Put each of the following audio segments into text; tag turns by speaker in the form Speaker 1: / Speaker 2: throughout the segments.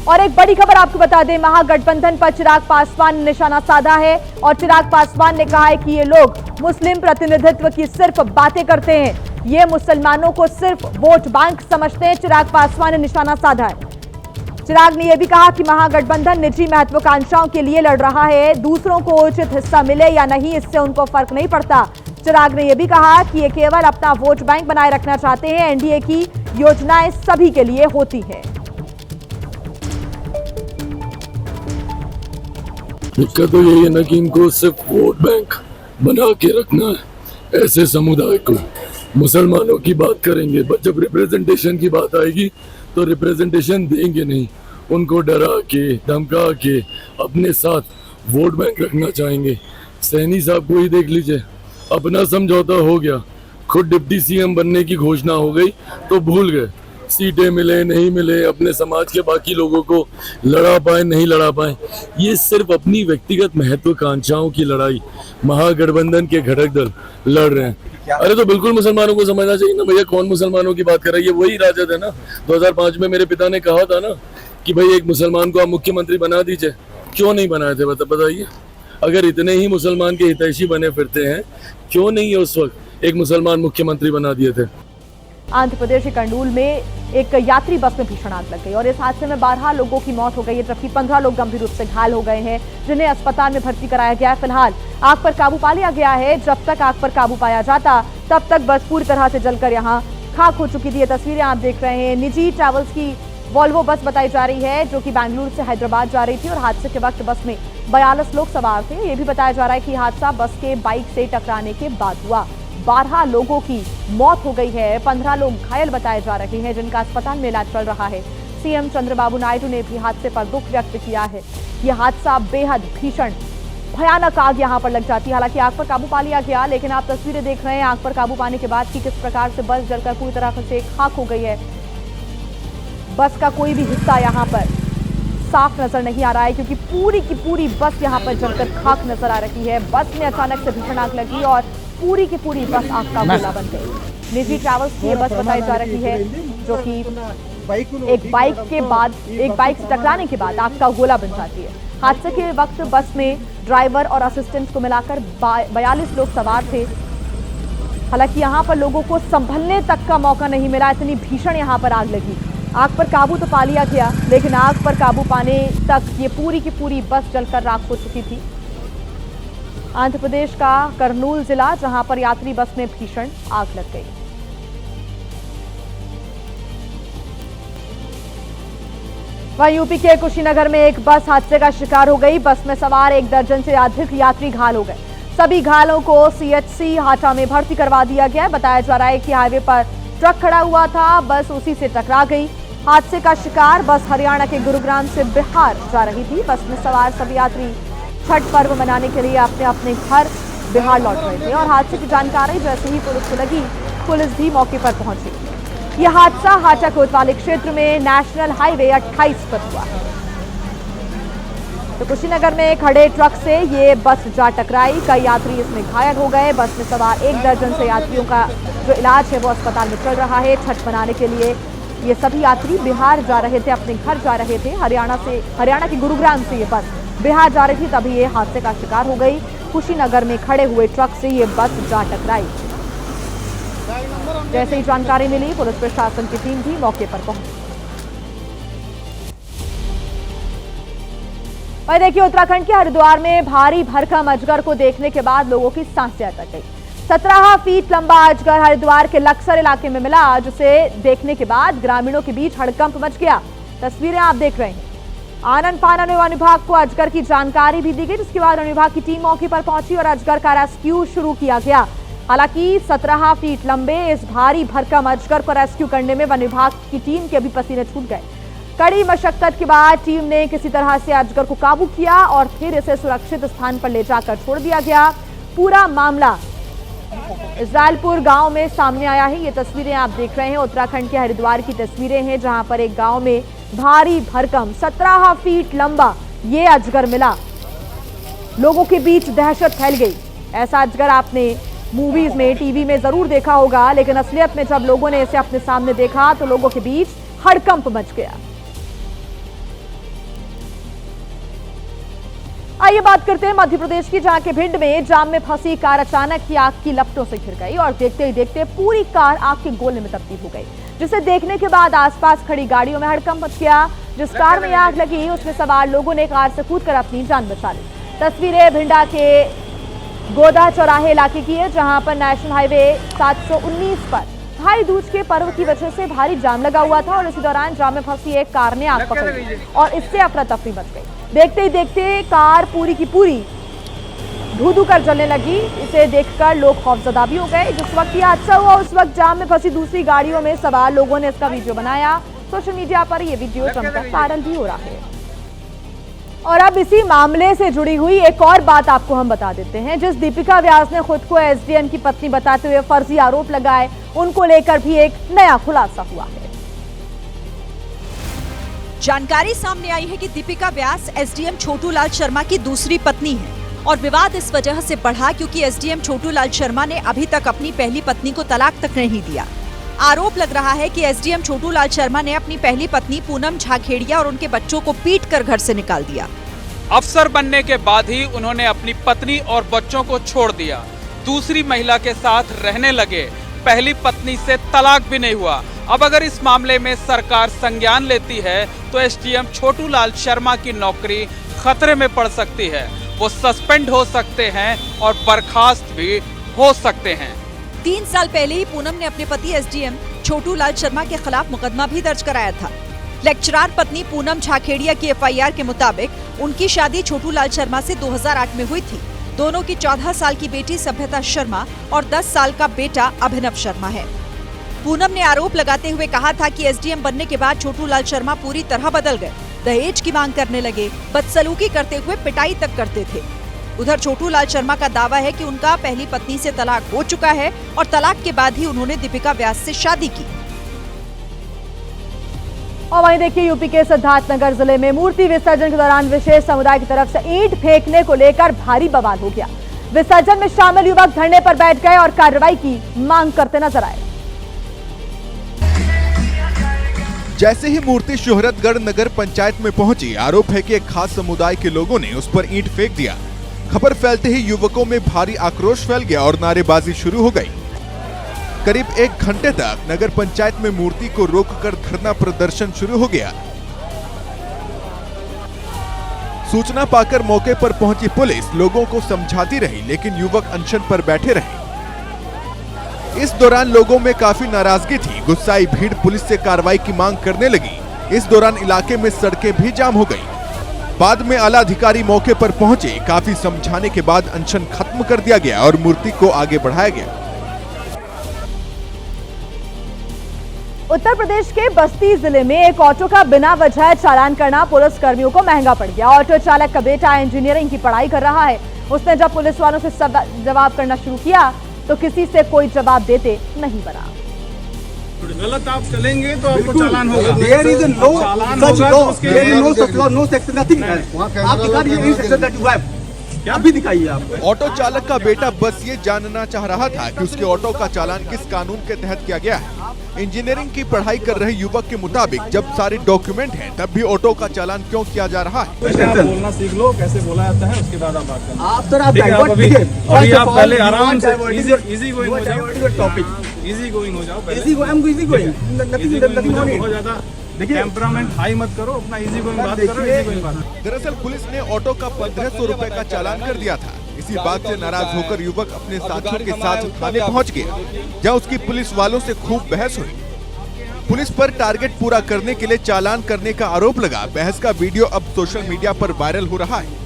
Speaker 1: और एक बड़ी खबर आपको बता दें, महागठबंधन पर चिराग पासवान ने निशाना साधा है और चिराग पासवान ने कहा है कि ये लोग मुस्लिम प्रतिनिधित्व की सिर्फ बातें करते हैं, ये मुसलमानों को सिर्फ वोट बैंक समझते हैं। चिराग पासवान ने निशाना साधा है। चिराग ने यह भी कहा कि महागठबंधन निजी महत्वाकांक्षाओं के लिए लड़ रहा है, दूसरों को उचित हिस्सा मिले या नहीं इससे उनको फर्क नहीं पड़ता। चिराग ने यह भी कहा कि ये केवल अपना वोट बैंक बनाए रखना चाहते हैं, एनडीए की योजनाएं सभी के लिए होती है।
Speaker 2: दिक्कत तो यही है ना कि इनको सिर्फ वोट बैंक बना के रखना है ऐसे समुदाय को। मुसलमानों की बात करेंगे पर जब रिप्रेजेंटेशन की बात आएगी तो रिप्रेजेंटेशन देंगे नहीं, उनको डरा के धमका के अपने साथ वोट बैंक रखना चाहेंगे। सैनी साहब को ही देख लीजिए, अपना समझौता हो गया, खुद डिप्टी सीएम बनने की घोषणा हो गई तो भूल गए, सीटें मिले नहीं मिले, अपने समाज के बाकी लोगों को लड़ा पाए नहीं लड़ा पाए। ये सिर्फ अपनी व्यक्तिगत महत्वाकांक्षाओं की लड़ाई महागठबंधन के घटक दल लड़ रहे हैं। अरे तो बिल्कुल मुसलमानों को समझना चाहिए ना भैया, कौन मुसलमानों की बात कर रहा है, ये वही राजद है ना। 2005 में मेरे पिता ने कहा था ना कि भाई एक मुसलमान को आप मुख्यमंत्री बना दीजिए, क्यों नहीं बनाए थे बताइए। अगर इतने ही मुसलमान के हितैषी बने फिरते हैं, क्यों नहीं उस वक्त एक मुसलमान मुख्यमंत्री बना दिए थे।
Speaker 1: आंध्र प्रदेश के कर्नूल में एक यात्री बस में भीषण आग लग गई और इस हादसे में 12 लोगों की मौत हो गई है, जबकि 15 लोग गंभीर रूप से घायल हो गए हैं, जिन्हें अस्पताल में भर्ती कराया गया है। फिलहाल आग पर काबू पा लिया गया है। जब तक आग पर काबू पाया जाता तब तक बस पूरी तरह से जलकर यहाँ खाक हो चुकी थी। ये तस्वीरें आप देख रहे हैं, निजी ट्रैवल्स की वॉल्वो बस बताई जा रही है जो कि बेंगलुरु से हैदराबाद जा रही थी और हादसे के वक्त बस में 42 लोग सवार थे। ये भी बताया जा रहा है कि हादसा बस के बाइक से टकराने के बाद हुआ। 12 लोगों की मौत हो गई है, 15 लोग घायल बताए जा रहे हैं, जिनका अस्पताल में इलाज चल रहा है। सीएम चंद्रबाबू नायडू ने भी हादसे पर दुख व्यक्त किया है। यह हादसा बेहद भीषण भयानक आग यहां पर लग जाती है। हालांकि आग पर काबू पा लिया गया, लेकिन आप तस्वीरें देख रहे हैं आग पर काबू पाने के बाद कि किस प्रकार से बस जलकर पूरी तरह से खाक हो गई है। बस का कोई भी हिस्सा यहाँ पर साफ नजर नहीं आ रहा है क्योंकि पूरी की पूरी बस यहाँ पर जलकर खाक नजर आ रही है। बस में अचानक से भीषण आग लगी और पूरी की पूरी बस आग का गोला बन गई। निजी ट्रैवल्स की ये बस बताई जा रही है जो कि एक बाइक से टकराने के बाद आग का गोला बन जाती है। हादसे के वक्त बस में ड्राइवर और असिस्टेंट को मिलाकर 42 लोग सवार थे। हालांकि यहाँ पर लोगों को संभलने तक का मौका नहीं मिला, इतनी भीषण यहाँ पर आग लगी। आग पर काबू तो पा लिया गया, लेकिन आग पर काबू पाने तक ये पूरी की पूरी बस जलकर राख हो चुकी थी। आंध्र प्रदेश का कर्नूल जिला, जहां पर यात्री बस में भीषण आग लग गई। वहीं यूपी के कुशीनगर में एक बस हादसे का शिकार हो गई। बस में सवार 1 दर्जन से अधिक यात्री घायल हो गए। सभी घायलों को सीएचसी हाटा में भर्ती करवा दिया गया। बताया जा रहा है कि हाईवे पर ट्रक खड़ा हुआ था, बस उसी से टकरा गई। हादसे का शिकार बस हरियाणा के गुरुग्राम से बिहार जा रही थी। बस में सवार सभी यात्री छठ पर्व मनाने के लिए अपने अपने घर बिहार लौट रहे थे और हादसे की जानकारी जैसे ही पुलिस को लगी, पुलिस भी मौके पर पहुंची। यह हादसा हाटा कोतवाली क्षेत्र में नेशनल हाईवे 28 पर हुआ। तो कुशीनगर में खड़े ट्रक से ये बस जा टकराई, कई यात्री इसमें घायल हो गए। बस में सवार 1 दर्जन से यात्रियों का जो इलाज है वो अस्पताल में चल रहा है। छठ मनाने के लिए ये सभी यात्री बिहार जा रहे थे, अपने घर जा रहे थे। हरियाणा के गुरुग्राम से ये बस बिहार जा रही थी, तभी ये हादसे का शिकार हो गई। कुशीनगर में खड़े हुए ट्रक से ये बस जा टकराई। जैसे ही जानकारी मिली, पुलिस प्रशासन की टीम भी मौके पर पहुंची। वहीं देखिए, उत्तराखंड के हरिद्वार में भारी भरकम अजगर को देखने के बाद लोगों की सांसें अटक गई। 17 फीट लंबा अजगर हरिद्वार के लक्सर इलाके में मिला, जिसे देखने के बाद ग्रामीणों के बीच हड़कंप मच गया। तस्वीरें आप देख रहे हैं। आनन फानन वन विभाग को अजगर की जानकारी भी दी गई, जिसके बाद वन विभाग की टीम मौके पर पहुंची और अजगर का रेस्क्यू शुरू किया गया। हालांकि 17 फीट लंबे इस भारी भरकम अजगर को रेस्क्यू करने में वन विभाग की टीम के भी पसीने छूट गए। कड़ी मशक्कत के बाद टीम ने किसी तरह से अजगर को काबू किया और फिर इसे सुरक्षित स्थान पर ले जाकर छोड़ दिया गया। पूरा मामला इस्राइलपुर गांव में सामने आया है। ये तस्वीरें आप देख रहे हैं, उत्तराखंड के हरिद्वार की तस्वीरें हैं, जहां पर एक गांव में भारी भरकम 17 फीट लंबा ये अजगर मिला। लोगों के बीच दहशत फैल गई। ऐसा अजगर आपने मूवीज में, टीवी में जरूर देखा होगा, लेकिन असलियत में जब लोगों ने इसे अपने सामने देखा तो लोगों के बीच हड़कंप मच गया। आइए बात करते हैं मध्य प्रदेश की, जहां के भिंड में जाम में फंसी कार अचानक ही आग की लपटों से घिर गई और देखते ही देखते पूरी कार आग के गोले में तब्दील हो गई, जिसे देखने के बाद आसपास खड़ी गाड़ियों में हड़कंप मच गया। जिस कार में आग लगी उसमें सवार लोगों ने कार से कूदकर अपनी जान बचा ली। तस्वीरें भिंडा के गोदा चौराहे इलाके की है, जहां पर नेशनल हाईवे 719 पर भाई दूज के पर्व की वजह से भारी जाम लगा हुआ था और इसी दौरान जाम में फंसी एक कार ने आग पकड़ ली और इससे अफरा तफरी मच गई। देखते ही देखते कार पूरी की पूरी धू-धू कर जलने लगी। इसे देखकर लोग खौफजदा भी हो गए। जिस वक्त ये हादसा हुआ उस वक्त जाम में फंसी दूसरी गाड़ियों में सवार लोगों ने इसका वीडियो बनाया। सोशल मीडिया पर ये वीडियो जमकर वायरल भी हो रहा है। और अब इसी मामले से जुड़ी हुई एक और बात आपको हम बता देते हैं। जिस दीपिका व्यास ने खुद को एसडीएम की पत्नी बताते हुए फर्जी आरोप लगाए, उनको लेकर भी एक नया खुलासा हुआ है।
Speaker 3: जानकारी सामने आई है कि दीपिका व्यास एसडीएम छोटू लाल शर्मा की दूसरी पत्नी है और विवाद इस वजह से बढ़ा क्योंकि एसडीएम छोटू लाल शर्मा ने अभी तक अपनी पहली पत्नी को तलाक तक नहीं दिया। आरोप लग रहा है कि एसडीएम छोटू लाल शर्मा ने अपनी पहली पत्नी पूनम झाखेड़िया और उनके बच्चों को पीटकर घर से निकाल दिया।
Speaker 4: अफसर बनने के बाद ही उन्होंने अपनी पत्नी और बच्चों को छोड़ दिया, दूसरी महिला के साथ रहने लगे, पहली पत्नी से तलाक भी नहीं हुआ। अब अगर इस मामले में सरकार संज्ञान लेती है तो एसडीएम छोटू लाल शर्मा की नौकरी खतरे में पड़ सकती है। वो सस्पेंड हो सकते हैं और बर्खास्त भी हो सकते हैं।
Speaker 3: 3 साल पहले ही पूनम ने अपने पति एसडीएम छोटू लाल शर्मा के खिलाफ मुकदमा भी दर्ज कराया था। लेक्चरार पत्नी पूनम झाखेड़िया की एफआईआर के मुताबिक उनकी शादी छोटू लाल शर्मा से 2008 में हुई थी। दोनों की 14 साल की बेटी सभ्यता शर्मा और 10 साल का बेटा अभिनव शर्मा है। पूनम ने आरोप लगाते हुए कहा था कि एसडीएम बनने के बाद छोटू लाल शर्मा पूरी तरह बदल गए, दहेज की मांग करने लगे, बदसलूकी करते हुए पिटाई तक करते थे। उधर छोटू लाल शर्मा का दावा है कि उनका पहली पत्नी से तलाक हो चुका है और तलाक के बाद ही उन्होंने दीपिका व्यास से शादी की।
Speaker 1: और वहीं देखिए यूपी के सिद्धार्थनगर जिले में मूर्ति विसर्जन के दौरान विशेष समुदाय की तरफ से ईंट फेंकने को लेकर भारी बवाल हो गया। विसर्जन में शामिल युवक धरने पर बैठ गए और कार्रवाई की मांग करते नजर आए।
Speaker 5: जैसे ही मूर्ति शोहरतगढ़ नगर पंचायत में पहुंची, आरोप है कि एक खास समुदाय के लोगों ने उस पर ईंट फेंक दिया। खबर फैलते ही युवकों में भारी आक्रोश फैल गया और नारेबाजी शुरू हो गई। करीब 1 घंटे तक नगर पंचायत में मूर्ति को रोककर धरना प्रदर्शन शुरू हो गया। सूचना पाकर मौके पर पहुंची पुलिस लोगों को समझाती रही, लेकिन युवक अनशन पर बैठे रहे। इस दौरान लोगों में काफी नाराजगी थी। गुस्साई भीड़ पुलिस से कार्रवाई की मांग करने लगी। इस दौरान इलाके में सड़कें भी जाम हो गई। बाद में आला अधिकारी मौके पर पहुंचे। काफी समझाने के बाद अनशन खत्म कर दिया गया और मूर्ति को आगे बढ़ाया गया।
Speaker 1: उत्तर प्रदेश के बस्ती जिले में एक ऑटो का बिना वजह चालान करना पुलिस कर्मियों को महंगा पड़ गया। ऑटो चालक का बेटा इंजीनियरिंग की पढ़ाई कर रहा है। उसने जब पुलिस वालों से जवाब करना शुरू किया तो किसी से कोई जवाब देते नहीं बना।
Speaker 6: गलत आप चलेंगे तो आपको चालान होगा।
Speaker 7: There is no such law. There is no such law. No section. Nothing. आप दिखाइए इस सेक्शन that you have. क्या भी दिखाइए आप।
Speaker 5: ऑटो चालक का बेटा बस ये जानना चाह रहा था कि उसके ऑटो का चालान किस कानून के तहत किया गया है। इंजीनियरिंग की पढ़ाई कर रहे युवक के मुताबिक जब सारे डॉक्यूमेंट हैं तब भी ऑटो का चालान क्यों किया जा रहा है।
Speaker 6: आप बोलना सीख लो, कैसे बोला जाता है, उसके बाद आप बात करना।
Speaker 7: आप सर आप
Speaker 6: अभी आप पहले आराम से इजी गोइंग हो जाओ। टॉपिक इजी गोइंग हो जाओ।
Speaker 7: इजी गोइंग
Speaker 6: बहुत ज्यादा टेम्परामेंट हाई मत करो, अपना इजी गोइंग बात करो। इजी गोइंग बात।
Speaker 5: दरअसल पुलिस ने ऑटो का 1500 रुपए का चालान कर दिया था। इसी बात से नाराज होकर युवक अपने साथियों के साथ थाने पहुंच गया, जहां उसकी पुलिस वालों से खूब बहस हुई। पुलिस पर टारगेट पूरा करने के लिए चालान करने का आरोप लगा। बहस का वीडियो अब सोशल मीडिया पर वायरल हो रहा है।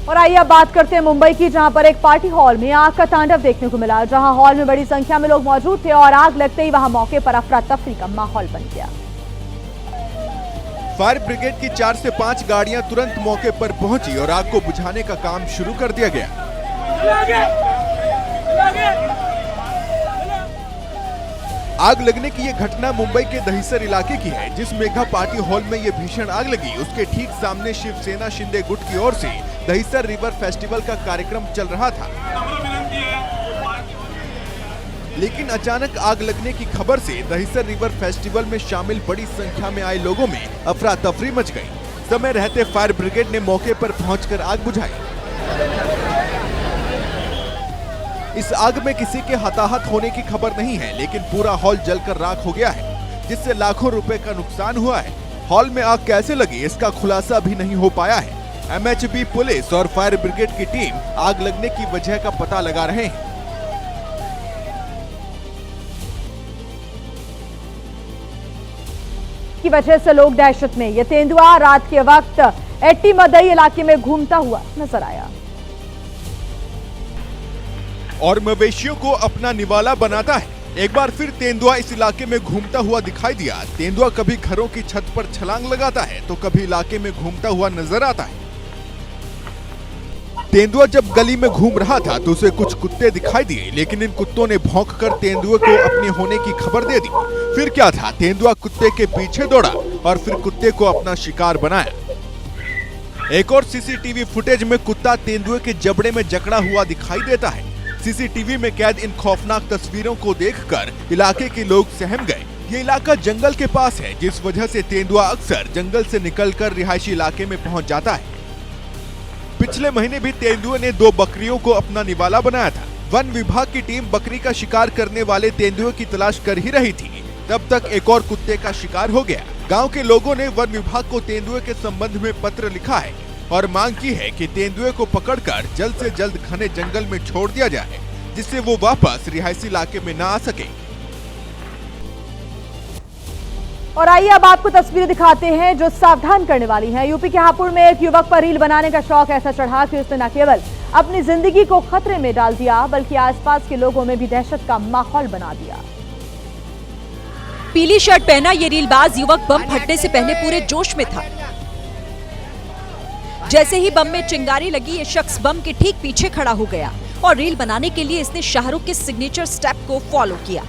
Speaker 1: और आइए अब बात करते हैं मुंबई की, जहां पर एक पार्टी हॉल में आग का तांडव देखने को मिला। जहां हॉल में बड़ी संख्या में लोग मौजूद थे और आग लगते ही वहां मौके पर अफरा तफरी का माहौल बन गया।
Speaker 5: फायर ब्रिगेड की 4 से 5 गाड़ियां तुरंत मौके पर पहुंची और आग को बुझाने का काम शुरू कर दिया गया। आग लगने की ये घटना मुंबई के दहिसर इलाके की है। जिस मेगा पार्टी हॉल में ये भीषण आग लगी उसके ठीक सामने शिवसेना शिंदे गुट की ओर से दहिसर रिवर फेस्टिवल का कार्यक्रम चल रहा था। लेकिन अचानक आग लगने की खबर से दहिसर रिवर फेस्टिवल में शामिल बड़ी संख्या में आए लोगों में अफरा तफरी मच गई। समय रहते फायर ब्रिगेड ने मौके पर पहुंचकर आग बुझाई। इस आग में किसी के हताहत होने की खबर नहीं है, लेकिन पूरा हॉल जलकर राख हो गया है, जिससे लाखों रुपए का नुकसान हुआ है। हॉल में आग कैसे लगी इसका खुलासा भी नहीं हो पाया है। MHB पुलिस और फायर ब्रिगेड की टीम आग लगने की वजह का पता लगा रहे हैं।
Speaker 1: की वजह से लोग दहशत में। ये तेंदुआ रात के वक्त एट्टी मदई इलाके में घूमता हुआ नजर आया
Speaker 5: और मवेशियों को अपना निवाला बनाता है। एक बार फिर तेंदुआ इस इलाके में घूमता हुआ दिखाई दिया। तेंदुआ कभी घरों की छत पर छलांग लगाता है तो कभी इलाके में घूमता हुआ नजर आता है। तेंदुआ जब गली में घूम रहा था तो उसे कुछ कुत्ते दिखाई दिए, लेकिन इन कुत्तों ने भौंककर तेंदुए को अपने होने की खबर दे दी। फिर क्या था, तेंदुआ कुत्ते के पीछे दौड़ा और फिर कुत्ते को अपना शिकार बनाया। एक और सीसीटीवी फुटेज में कुत्ता तेंदुए के जबड़े में जकड़ा हुआ दिखाई देता है। सीसीटीवी में कैद इन खौफनाक तस्वीरों को देखकर इलाके के लोग सहम गए। ये इलाका जंगल के पास है, जिस वजह से तेंदुआ अक्सर जंगल से निकलकर रिहायशी इलाके में पहुंच जाता है। पिछले महीने भी तेंदुए ने 2 बकरियों को अपना निवाला बनाया था। वन विभाग की टीम बकरी का शिकार करने वाले तेंदुए की तलाश कर ही रही थी, तब तक एक और कुत्ते का शिकार हो गया। गांव के लोगों ने वन विभाग को तेंदुए के संबंध में पत्र लिखा है और मांग की है कि तेंदुए को पकड़कर जल्द से जल्द घने जंगल में छोड़ दिया जाए, जिससे वो वापस रिहायशी इलाके में न आ सके।
Speaker 1: और आइए अब आपको तस्वीरें दिखाते हैं जो सावधान करने वाली हैं। यूपी के हापुड़ में एक युवक पर रील बनाने का शौक ऐसा चढ़ा कि उसने न केवल अपनी जिंदगी को खतरे में डाल दिया, बल्कि आसपास के लोगों में भी दहशत का माहौल बना दिया।
Speaker 3: पीली शर्ट पहना ये रीलबाज युवक बम फटने से पहले पूरे जोश में था। जैसे ही बम में चिंगारी लगी, ये शख्स बम के ठीक पीछे खड़ा हो गया और रील बनाने के लिए इसने शाहरुख के सिग्नेचर स्टेप को फॉलो किया।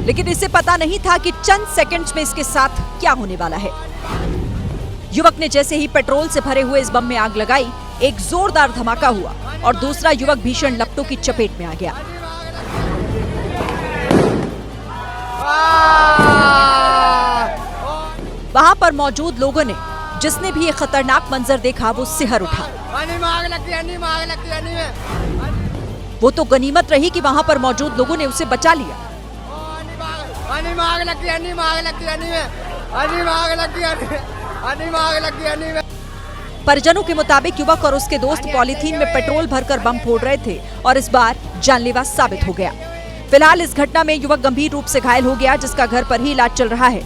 Speaker 3: लेकिन इसे पता नहीं था कि चंद सेकंड्स में इसके साथ क्या होने वाला है। युवक ने जैसे ही पेट्रोल से भरे हुए इस बम में आग लगाई, एक जोरदार धमाका हुआ और दूसरा युवक भीषण लपटों की चपेट में आ गया। वहां पर मौजूद लोगों ने जिसने भी ये खतरनाक मंजर देखा वो सिहर उठा। वो तो गनीमत रही कि वहां पर मौजूद लोगों ने उसे बचा लिया। परिजनों के मुताबिक युवक और उसके दोस्त पॉलीथीन में पेट्रोल भरकर बम फोड़ रहे थे और इस बार जानलेवा साबित हो गया। फिलहाल इस घटना में युवक गंभीर रूप से घायल हो गया, जिसका घर पर ही इलाज चल रहा है।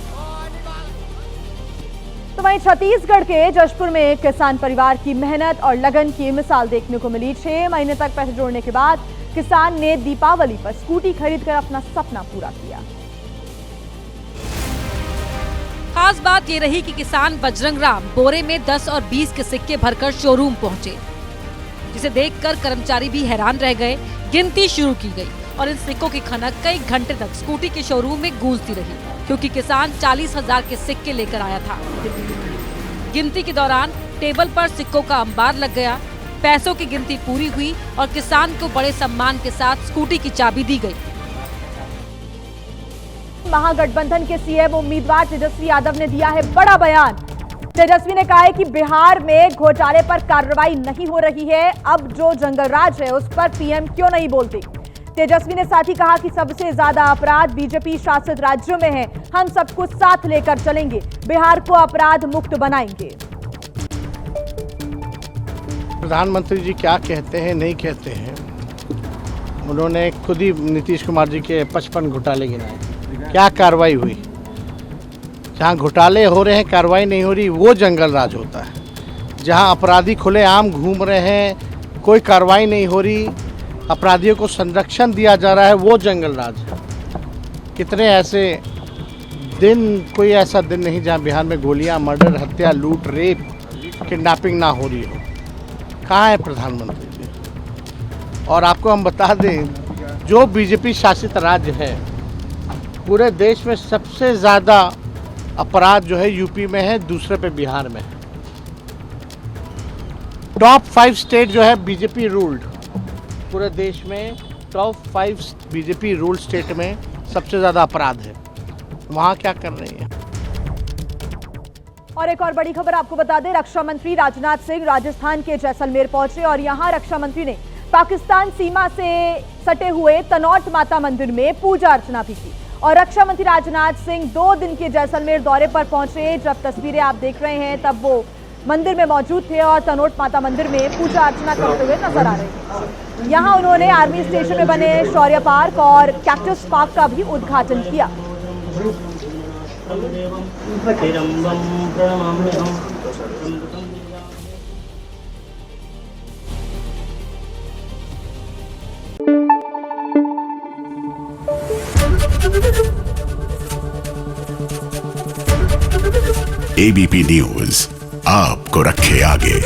Speaker 1: तो वहीं छत्तीसगढ़ के जशपुर में एक किसान परिवार की मेहनत और लगन की मिसाल देखने को मिली। 6 महीने तक पैसे जोड़ने के बाद किसान ने दीपावली पर स्कूटी खरीदकर अपना सपना पूरा किया।
Speaker 8: खास बात ये रही कि किसान बजरंग राम बोरे में 10 और 20 के सिक्के भरकर शोरूम पहुंचे, जिसे देखकर कर्मचारी भी हैरान रह गए। गिनती शुरू की गई और इन सिक्कों की खनक कई घंटे तक स्कूटी के शोरूम में गूंजती रही, क्योंकि किसान 40,000 के सिक्के लेकर आया था। गिनती के दौरान टेबल पर सिक्कों का अंबार लग गया। पैसों की गिनती पूरी हुई और किसान को बड़े सम्मान के साथ स्कूटी की चाबी दी गई।
Speaker 1: महागठबंधन के सीएम उम्मीदवार तेजस्वी यादव ने दिया है बड़ा बयान। तेजस्वी ने कहा है कि बिहार में घोटाले पर कार्रवाई नहीं हो रही है, अब जो जंगलराज है उस पर पीएम क्यों नहीं बोलते। तेजस्वी ने साथ ही कहा कि सबसे ज्यादा अपराध बीजेपी शासित राज्यों में है, हम सबको साथ लेकर चलेंगे, बिहार को अपराध मुक्त बनाएंगे।
Speaker 9: प्रधानमंत्री जी क्या कहते हैं नहीं कहते हैं, उन्होंने खुद ही नीतीश कुमार जी के 55 घोटाले गिनाए। क्या कार्रवाई हुई? जहाँ घोटाले हो रहे हैं कार्रवाई नहीं हो रही, वो जंगल राज होता है। जहाँ अपराधी खुलेआम घूम रहे हैं, कोई कार्रवाई नहीं हो रही, अपराधियों को संरक्षण दिया जा रहा है, वो जंगल राज है। कितने ऐसे दिन, कोई ऐसा दिन नहीं जहाँ बिहार में गोलियां, मर्डर, हत्या, लूट, रेप, किडनैपिंग ना हो रही हो। कहाँ है प्रधानमंत्री जी? और आपको हम बता दें, जो बीजेपी शासित राज्य है, पूरे देश में सबसे ज़्यादा अपराध जो है यूपी में है, दूसरे पे बिहार में है। टॉप 5 स्टेट जो है बीजेपी रूल्ड पूरे देश में, टॉप 5 बीजेपी रूल स्टेट में सबसे ज़्यादा अपराध है, वहाँ क्या कर रही है।
Speaker 1: और एक और बड़ी खबर आपको बता दें, रक्षा मंत्री राजनाथ सिंह राजस्थान के जैसलमेर पहुंचे और यहां रक्षा मंत्री ने पाकिस्तान सीमा से सटे हुए तनौट माता मंदिर में पूजा अर्चना भी की। और रक्षा मंत्री राजनाथ सिंह 2 दिन के जैसलमेर दौरे पर पहुंचे। जब तस्वीरें आप देख रहे हैं तब वो मंदिर में मौजूद थे और तनौट माता मंदिर में पूजा अर्चना करते हुए नजर आ रहे थे। यहाँ उन्होंने आर्मी स्टेशन में बने शौर्य पार्क और कैक्टस पार्क का भी उद्घाटन किया।
Speaker 10: एबीपी न्यूज आपको रखे आगे।